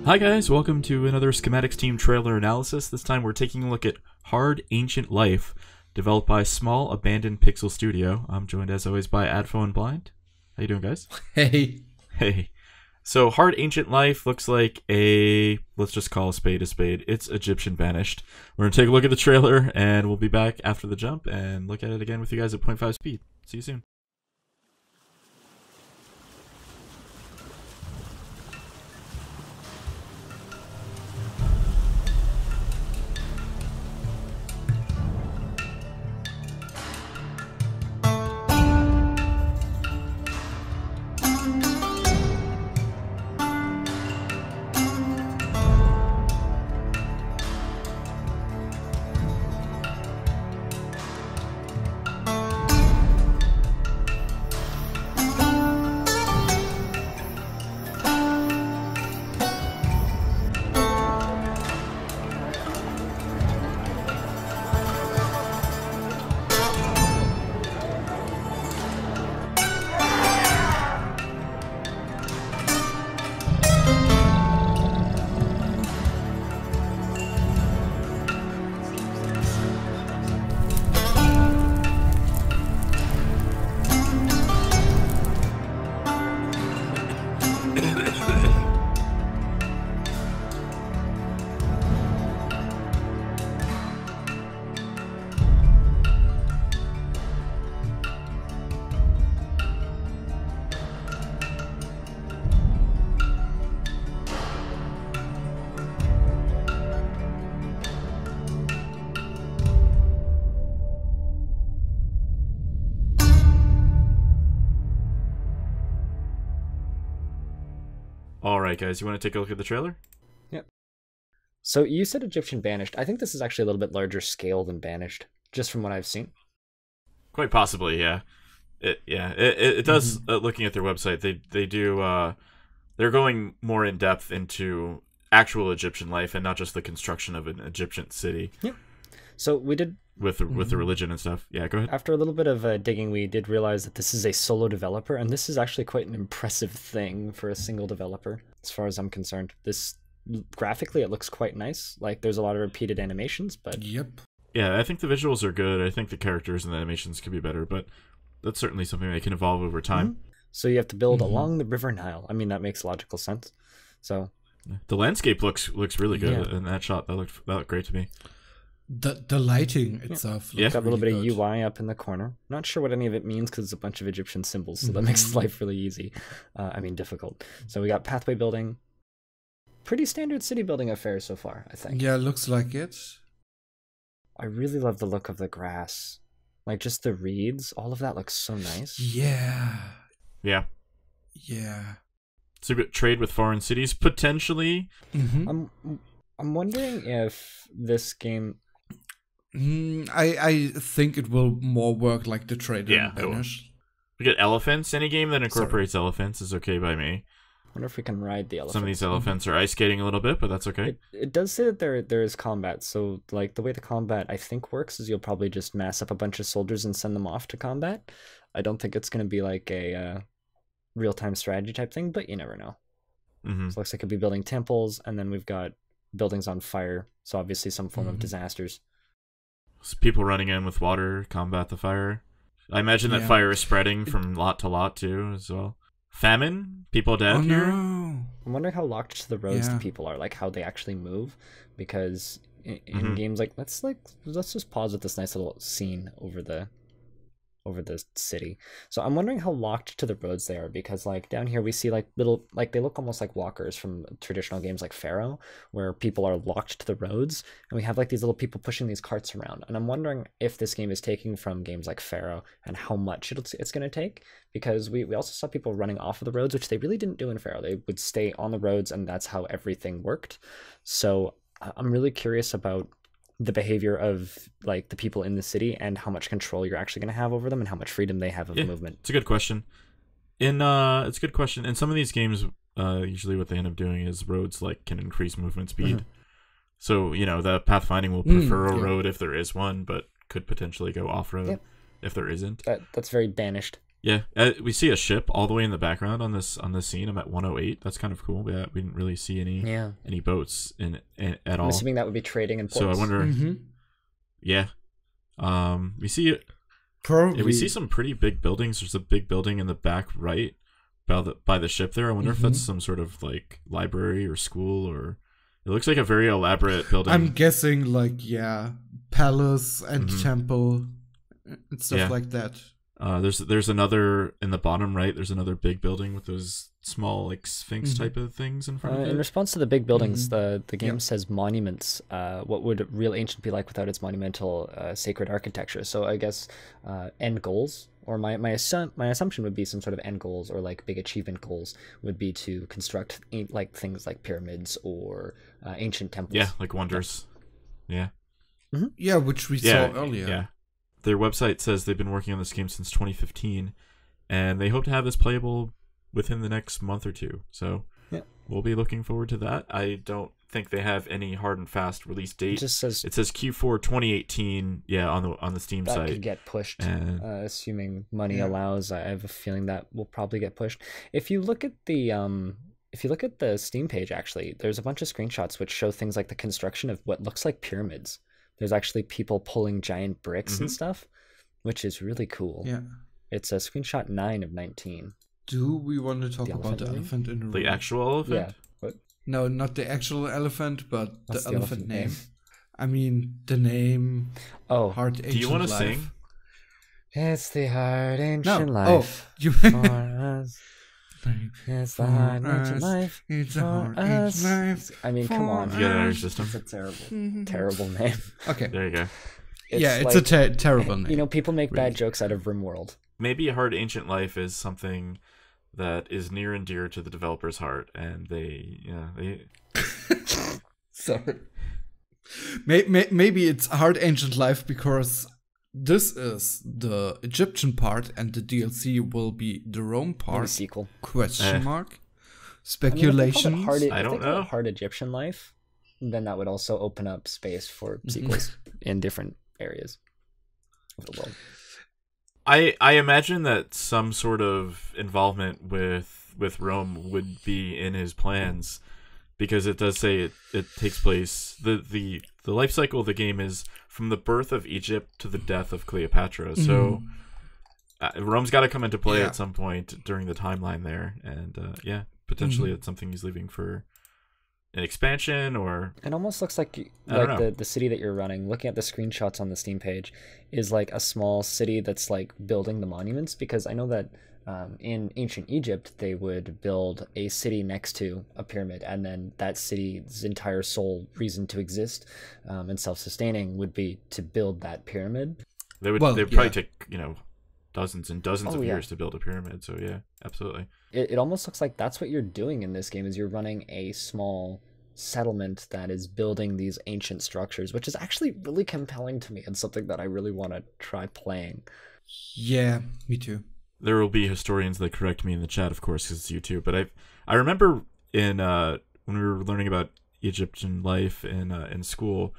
Hi guys, welcome to another Schematics team trailer analysis. This time we're taking a look at Hard Ancient Life, developed by Small Abandoned Pixel Studio. I'm joined as always by Adfo and Blind. How you doing, guys? Hey. Hey. So Hard Ancient Life looks like a, let's just call a spade. It's Egyptian Banished. We're going to take a look at the trailer and we'll be back after the jump and look at it again with you guys at 0.5 speed. See you soon. Alright guys, you want to take a look at the trailer? Yep. So you said Egyptian Banished. I think this is actually a little bit larger scale than Banished, just from what I've seen. Quite possibly, yeah. It does, looking at their website, they're going more in depth into actual Egyptian life and not just the construction of an Egyptian city. Yep. So we did... With the religion and stuff. Yeah, go ahead. After a little bit of digging, we did realize that this is a solo developer, and this is actually quite an impressive thing for a single developer, as far as I'm concerned. This, graphically, it looks quite nice. Like, there's a lot of repeated animations, but... Yep. Yeah, I think the visuals are good. I think the characters and the animations could be better, but that's certainly something that can evolve over time. So you have to build along the River Nile. I mean, that makes logical sense. So... The landscape looks really good in that shot. That looked great to me. The lighting itself looks got a little really bit of good. UI up in the corner. Not sure what any of it means because it's a bunch of Egyptian symbols, so that makes life really easy. I mean, difficult. So we got pathway building. Pretty standard city building affair so far, I think. Yeah, looks like it. I really love the look of the grass. Like, just the reeds. All of that looks so nice. Yeah. Yeah. Yeah. So we trade with foreign cities, potentially. I'm wondering if this game... I think it will more work like the trade in Banish. We get elephants. Any game that incorporates elephants is okay by me. I wonder if we can ride the elephants. Some of these elephants are ice skating a little bit, but that's okay. It does say that there is combat, so like the way the combat I think works is you'll probably just mass up a bunch of soldiers and send them off to combat. I don't think it's going to be like a real-time strategy type thing, but you never know. So it looks like it'll be building temples, and then we've got buildings on fire, so obviously some form of disasters. So people running in with water, combat the fire. I imagine that fire is spreading from lot to lot too, as well. Famine? People dead here? No. I'm wondering how locked to the roads the people are, like how they actually move, because in games like let's just pause with this nice little scene over the city. So I'm wondering how locked to the roads they are, because like down here we see like little, like they look almost like walkers from traditional games like Pharaoh, where people are locked to the roads, and we have like these little people pushing these carts around. And I'm wondering if this game is taking from games like Pharaoh and how much it's going to take, because we also saw people running off of the roads, which they really didn't do in Pharaoh. They would stay on the roads, and that's how everything worked. So I'm really curious about the behavior of like the people in the city and how much control you're actually going to have over them and how much freedom they have of movement. It's a good question. It's a good question. In some of these games, usually what they end up doing is roads like can increase movement speed. So, you know, the pathfinding will prefer a road if there is one, but could potentially go off-road if there isn't. That's very Banished. Yeah, we see a ship all the way in the background on this scene. I'm at 108. That's kind of cool. Yeah, we didn't really see any boats at all. I'm assuming that would be trading in ports. So I wonder. Yeah, we see Probably. Yeah, we see some pretty big buildings. There's a big building in the back right by the ship there. I wonder if that's some sort of like library or school, or it looks like a very elaborate building. I'm guessing like palace and temple and stuff like that. There's another in the bottom right. There's another big building with those small like sphinx type of things in front of it. In response to the big buildings, the game says monuments. What would real ancient be like without its monumental sacred architecture? So I guess end goals, or my assumption would be some sort of end goals or like big achievement goals would be to construct like things like pyramids or ancient temples. Yeah, like wonders. Yeah. Yeah, which we saw earlier. Yeah. Their website says they've been working on this game since 2015, and they hope to have this playable within the next month or two. So we'll be looking forward to that. I don't think they have any hard and fast release date. It says Q4 2018. Yeah, on the Steam site. That could get pushed, assuming money allows. I have a feeling that will probably get pushed. If you look at the Steam page, actually, there's a bunch of screenshots which show things like the construction of what looks like pyramids. There's actually people pulling giant bricks and stuff, which is really cool. Yeah. It's a screenshot 9 of 19. Do we want to talk about the elephant in the room? The actual elephant? Yeah. What? No, not the actual elephant, but the elephant name. I mean, the name. Oh. Hard Ancient Do you want to Life. sing? It's the hard ancient life. Oh, you for us. It's the hard ancient life. It's a hard ancient life. I mean, come on. You got an Irish system. It's a terrible name. Okay. There you go. It's a terrible name. You know, people make bad jokes out of RimWorld. Maybe Hard Ancient Life is something that is near and dear to the developer's heart, and they. Sorry. Maybe it's Hard Ancient Life because this is the Egyptian part, and the DLC will be the Rome part. The sequel. Question mark. Speculation. I don't know. Hard Egyptian Life, then that would also open up space for sequels in different areas of the world. I imagine that some sort of involvement with Rome would be in his plans, because it does say it takes place the life cycle of the game is from the birth of Egypt to the death of Cleopatra. So Rome's got to come into play at some point during the timeline there, and potentially it's something he's leaving for an expansion, or it almost looks like the city that you're running, looking at the screenshots on the Steam page, is like a small city that's like building the monuments, because I know that in ancient Egypt they would build a city next to a pyramid, and then that city's entire sole reason to exist and self-sustaining would be to build that pyramid. They'd probably take dozens and dozens of years to build a pyramid. So yeah, absolutely. It almost looks like that's what you're doing in this game, is you're running a small settlement that is building these ancient structures, which is actually really compelling to me and something that I really want to try playing. Yeah, me too. There will be historians that correct me in the chat, of course, because it's YouTube. But I remember in when we were learning about Egyptian life in school,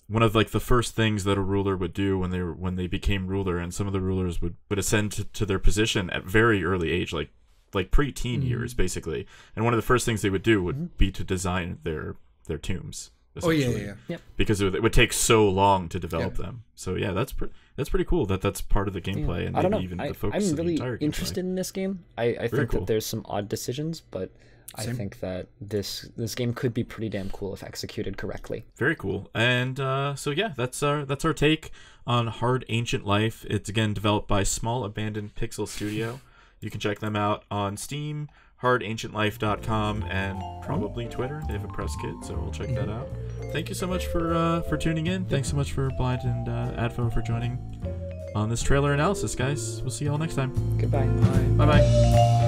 one of like the first things that a ruler would do when they became ruler, and some of the rulers would ascend to their position at very early age, like pre-teen years basically, and one of the first things they would do would be to design their tombs. Oh yeah. Because it would take so long to develop them. So yeah, that's pretty cool that's part of the gameplay, and maybe even the focus I'm of the really entire gameplay. interested in this game. I think cool. that there's some odd decisions, but I think that this game could be pretty damn cool if executed correctly. Very cool. And so yeah, that's our take on Hard Ancient Life. It's again developed by Small Abandoned Pixel Studio. You can check them out on Steam, hardancientlife.com, and probably Twitter. They have a press kit, so we'll check that out. Thank you so much for tuning in. Thanks so much for Blind and Adfo for joining on this trailer analysis, guys. We'll see you all next time. Goodbye. Bye. Bye-bye.